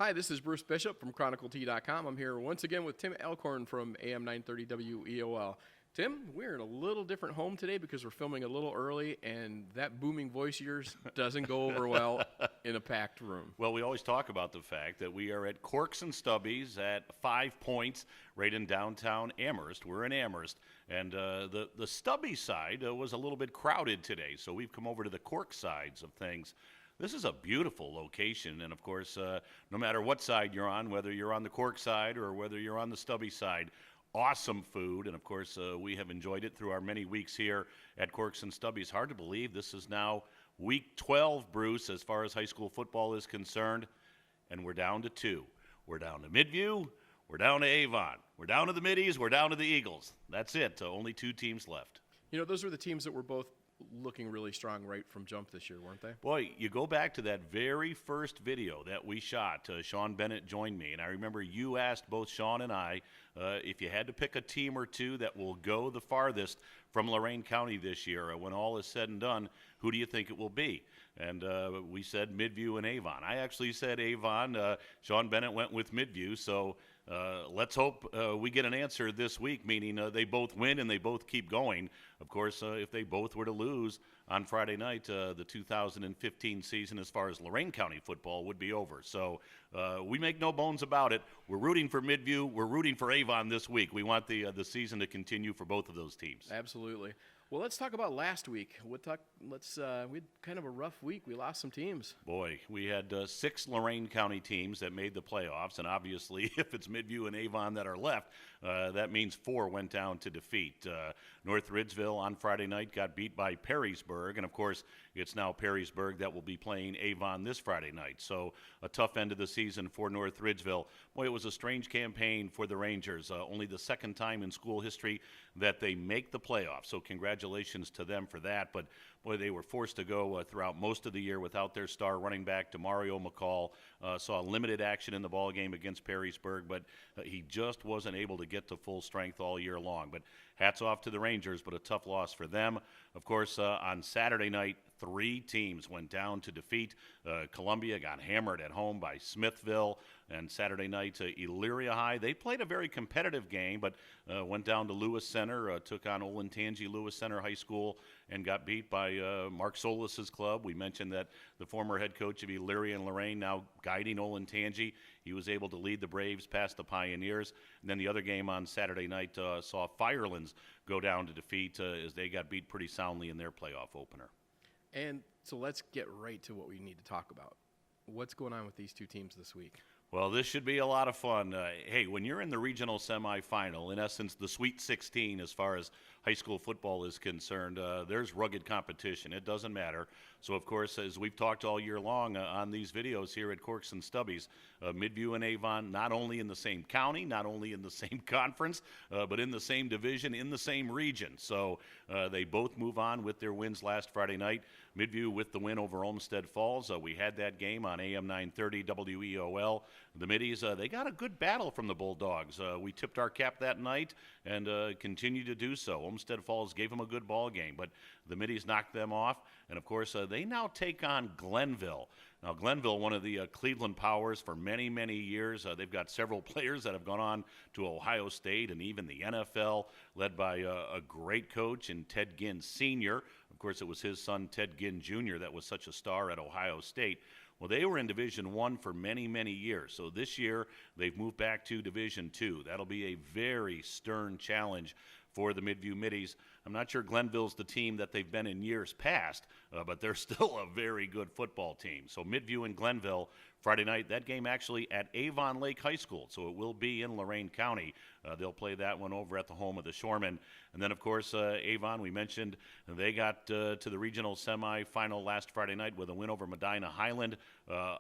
Hi, this is Bruce Bishop from ChronicleT.com. I'm here once again with Tim Alcorn from AM 930 WEOL. Tim, we're in a little different home today because we're filming a little early, and that booming voice of yours doesn't go over well in a packed room. Well, we always talk about the fact that we are at Corks and Stubbies at 5 Points right in downtown Amherst. We're in Amherst, and the Stubby side was a little bit crowded today, so we've come over to the Cork sides of things. This is a beautiful location, and of course, no matter what side you're on, whether you're on the Cork side or whether you're on the Stubby side, awesome food, and of course, we have enjoyed it through our many weeks here at Corks and Stubbies. Hard to believe this is now week 12, Bruce, as far as high school football is concerned, and we're down to 2. We're down to Midview, we're down to Avon, we're down to the Middies, we're down to the Eagles. That's it, only 2 teams left. You know, those were the teams that were both looking really strong right from jump this year, weren't they? Boy, you go back to that very first video that we shot. Sean Bennett joined me, and I remember you asked both Sean and I if you had to pick a team or two that will go the farthest from Lorain County this year, when all is said and done, who do you think it will be? And we said Midview and Avon. I actually said Avon. Sean Bennett went with Midview, so let's hope we get an answer this week, meaning they both win and they both keep going. Of course, if they both were to lose on Friday night, the 2015 season as far as Lorain County football would be over. So we make no bones about it. We're rooting for Midview. We're rooting for Avon this week. We want the season to continue for both of those teams. Absolutely. Well, let's talk about last week. We had kind of a rough week. We lost some teams. Boy, we had 6 Lorain County teams that made the playoffs, and obviously, if it's Midview and Avon that are left, that means 4 went down to defeat. North Ridgeville on Friday night got beat by Perrysburg, and of course, it's now Perrysburg that will be playing Avon this Friday night. So a tough end of the season for North Ridgeville. Boy, it was a strange campaign for the Rangers. Only the second time in school history that they make the playoffs. So congratulations to them for that. But boy, they were forced to go throughout most of the year without their star running back, Demario McCall. Saw limited action in the ball game against Perrysburg, but he just wasn't able to get to full strength all year long. But hats off to the Rangers, but a tough loss for them. Of course, on Saturday night, 3 teams went down to defeat. Columbia got hammered at home by Smithville. And Saturday night, Elyria High, they played a very competitive game, but went down to Lewis Center, took on Olentangy Lewis Center High School, and got beat by Mark Solis's club. We mentioned that the former head coach of Elyria and Lorain, now guiding Olentangy, he was able to lead the Braves past the Pioneers. And then the other game on Saturday night saw Firelands go down to defeat as they got beat pretty soundly in their playoff opener. And so let's get right to what we need to talk about. What's going on with these 2 teams this week? Well, this should be a lot of fun. Hey, when you're in the regional semifinal, in essence, the Sweet 16 as far as high school football is concerned, there's rugged competition. It doesn't matter. So, of course, as we've talked all year long on these videos here at Corks and Stubbies, Midview and Avon not only in the same county, not only in the same conference, but in the same division, in the same region. So they both move on with their wins last Friday night. Midview with the win over Olmsted Falls. We had that game on AM 930 WEOL. The Middies, they got a good battle from the Bulldogs. We tipped our cap that night and continue to do so. Olmsted Falls gave them a good ball game, but the Middies knocked them off. And, of course, they now take on Glenville. Now, Glenville, one of the Cleveland Powers for many, many years. They've got several players that have gone on to Ohio State and even the NFL, led by a great coach in Ted Ginn Sr. Of course, it was his son, Ted Ginn Jr., that was such a star at Ohio State. Well, they were in Division I for many, many years. So this year, they've moved back to Division II. That'll be a very stern challenge for the Midview Middies. I'm not sure Glenville's the team that they've been in years past, but they're still a very good football team. So Midview and Glenville Friday night, that game actually at Avon Lake High School, so it will be in Lorain County. They'll play that one over at the home of the Shoremen. And then, of course, Avon, we mentioned, they got to the regional semifinal last Friday night with a win over Medina Highland.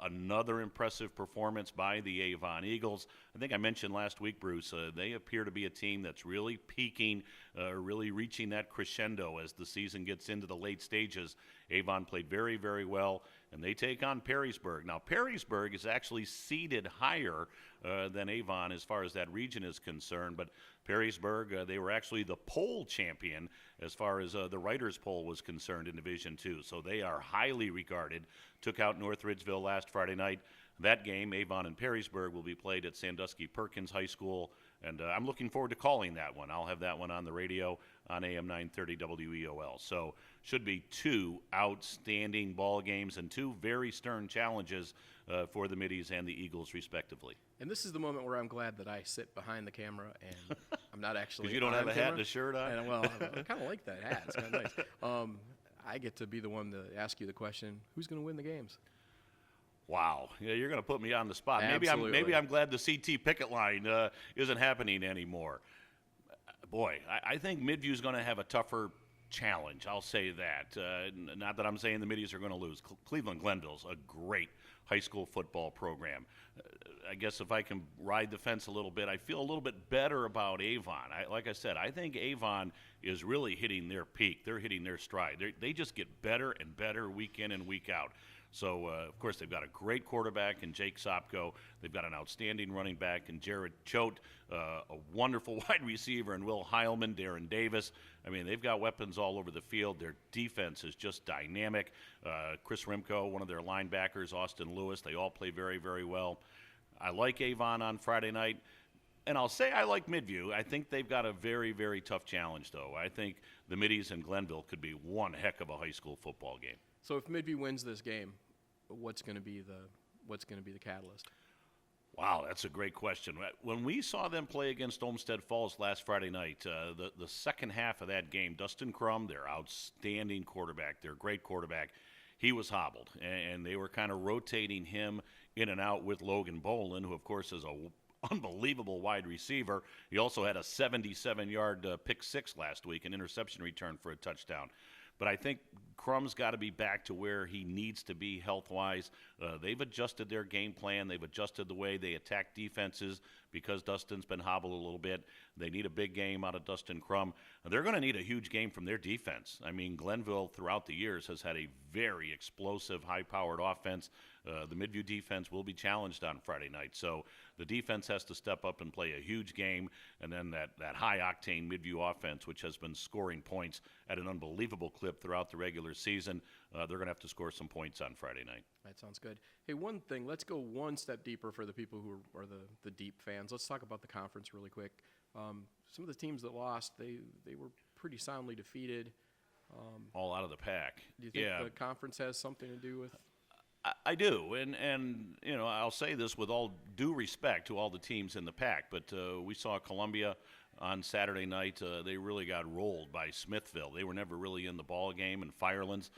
Another impressive performance by the Avon Eagles. I think I mentioned last week, Bruce, they appear to be a team that's really peaking, really reaching that crescendo as the season gets into the late stages. Avon played very, very well, and they take on Perrysburg. Now, Perrysburg is actually seeded higher than Avon as far as that region is concerned, but Perrysburg, they were actually the poll champion as far as the writers' poll was concerned in Division II. So they are highly regarded. Took out North Ridgeville last Friday night. That game, Avon and Perrysburg, will be played at Sandusky Perkins High School, and I'm looking forward to calling that one. I'll have that one on the radio on AM 930 WEOL. So should be two outstanding ball games and two very stern challenges for the Middies and the Eagles, respectively. And this is the moment where I'm glad that I sit behind the camera and I'm not actually. Because you don't have a hat and a shirt on? And, well, I kind of like that hat. It's kind of nice. I get to be the one to ask you the question, who's going to win the games? Wow, yeah, you're going to put me on the spot. Absolutely. Maybe I'm glad the CT picket line isn't happening anymore. Boy, I think Midview's going to have a tougher challenge. I'll say that. Not that I'm saying the Middies are going to lose. Cleveland Glenville's a great high school football program. I guess if I can ride the fence a little bit, I feel a little bit better about Avon. Like I said, I think Avon is really hitting their peak. They're hitting their stride. They just get better and better week in and week out. So, of course, they've got a great quarterback in Jake Sopko. They've got an outstanding running back in Jared Choate, a wonderful wide receiver in Will Heilman, Darren Davis. I mean, they've got weapons all over the field. Their defense is just dynamic. Chris Rimko, one of their linebackers, Austin Lewis, they all play very, very well. I like Avon on Friday night. And I'll say I like Midview. I think they've got a very, very tough challenge, though. I think the Middies and Glenville could be one heck of a high school football game. So if Midview wins this game, what's going to be the catalyst? Wow, that's a great question. When we saw them play against Olmsted Falls last Friday night, the second half of that game, Dustin Crum, their outstanding quarterback, their great quarterback, he was hobbled, and they were kind of rotating him in and out with Logan Bolin, who, of course, is an unbelievable wide receiver. He also had a 77-yard pick six last week, an interception return for a touchdown. But I think Crum's got to be back to where he needs to be health-wise. They've adjusted their game plan. They've adjusted the way they attack defenses because Dustin's been hobbled a little bit. They need a big game out of Dustin Crum. They're going to need a huge game from their defense. I mean, Glenville throughout the years has had a very explosive, high-powered offense. The Midview defense will be challenged on Friday night. So the defense has to step up and play a huge game. And then that high-octane Midview offense, which has been scoring points at an unbelievable clip throughout the regular season, they're going to have to score some points on Friday night. That sounds good. Hey, one thing, let's go one step deeper for the people who are the deep fans. Let's talk about the conference really quick. Some of the teams that lost, they were pretty soundly defeated. All out of the pack. Do you think the conference has something to do with? I do, and you know, I'll say this with all due respect to all the teams in the pack, but we saw Columbia on Saturday night. They really got rolled by Smithville. They were never really in the ball game, and Firelands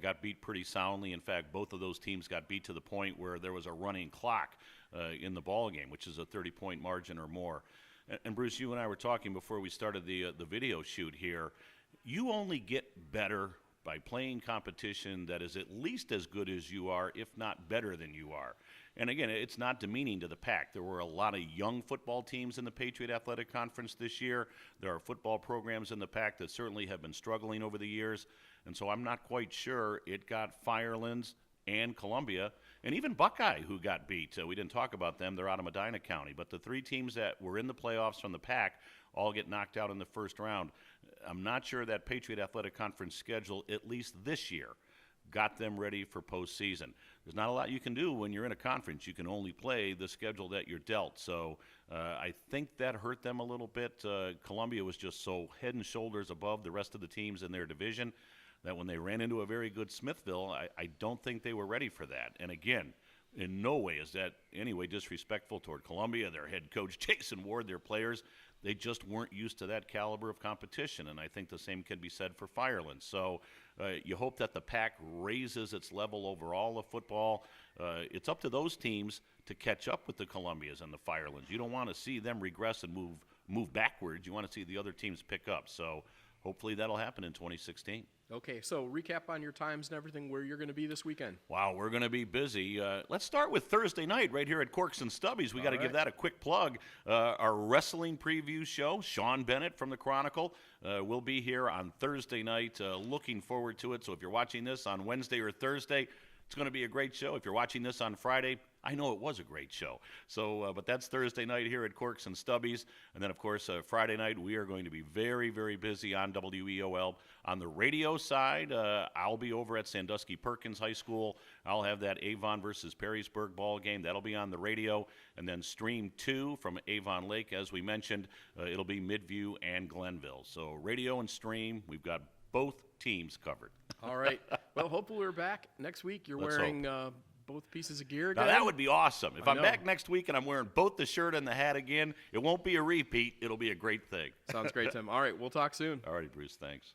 got beat pretty soundly. In fact, both of those teams got beat to the point where there was a running clock in the ball game, which is a 30-point margin or more. And Bruce, you and I were talking before we started the video shoot here. You only get better by playing competition that is at least as good as you are, if not better than you are. And again, it's not demeaning to the pack. There were a lot of young football teams in the Patriot Athletic Conference this year. There are football programs in the pack that certainly have been struggling over the years. And so I'm not quite sure it got Firelands and Columbia, and even Buckeye, who got beat. We didn't talk about them. They're out of Medina County. But the three teams that were in the playoffs from the pack all get knocked out in the first round. I'm not sure that Patriot Athletic Conference schedule, at least this year, got them ready for postseason. There's not a lot you can do when you're in a conference. You can only play the schedule that you're dealt. So I think that hurt them a little bit. Columbia was just so head and shoulders above the rest of the teams in their division that when they ran into a very good Smithville, I don't think they were ready for that. And again, in no way is that anyway disrespectful toward Columbia, their head coach, Jason Ward, their players. They just weren't used to that caliber of competition, and I think the same can be said for Firelands. So you hope that the pack raises its level overall of football. It's up to those teams to catch up with the Columbias and the Firelands. You don't want to see them regress and move backwards. You want to see the other teams pick up. So hopefully that'll happen in 2016. Okay, so recap on your times and everything, where you're going to be this weekend. Wow, we're going to be busy. Let's start with Thursday night right here at Corks and Stubbies. We got to give that a quick plug. Our wrestling preview show, Sean Bennett from the Chronicle, will be here on Thursday night. Looking forward to it. So if you're watching this on Wednesday or Thursday, it's going to be a great show. If you're watching this on Friday, I know it was a great show. So, but that's Thursday night here at Corks and Stubbies. And then, of course, Friday night, we are going to be very, very busy on WEOL. On the radio side, I'll be over at Sandusky Perkins High School. I'll have that Avon versus Perrysburg ball game. That'll be on the radio. And then Stream 2 from Avon Lake, as we mentioned, it'll be Midview and Glenville. So radio and stream, we've got both teams covered. All right. Well, hopefully we're back next week. You're Let's wearing both pieces of gear Now, again. that would be awesome. If I I'm know. back next week and I'm wearing both the shirt and the hat again, it won't be a repeat. It'll be a great thing. Sounds great, Tim. All right, we'll talk soon. All right, Bruce, thanks.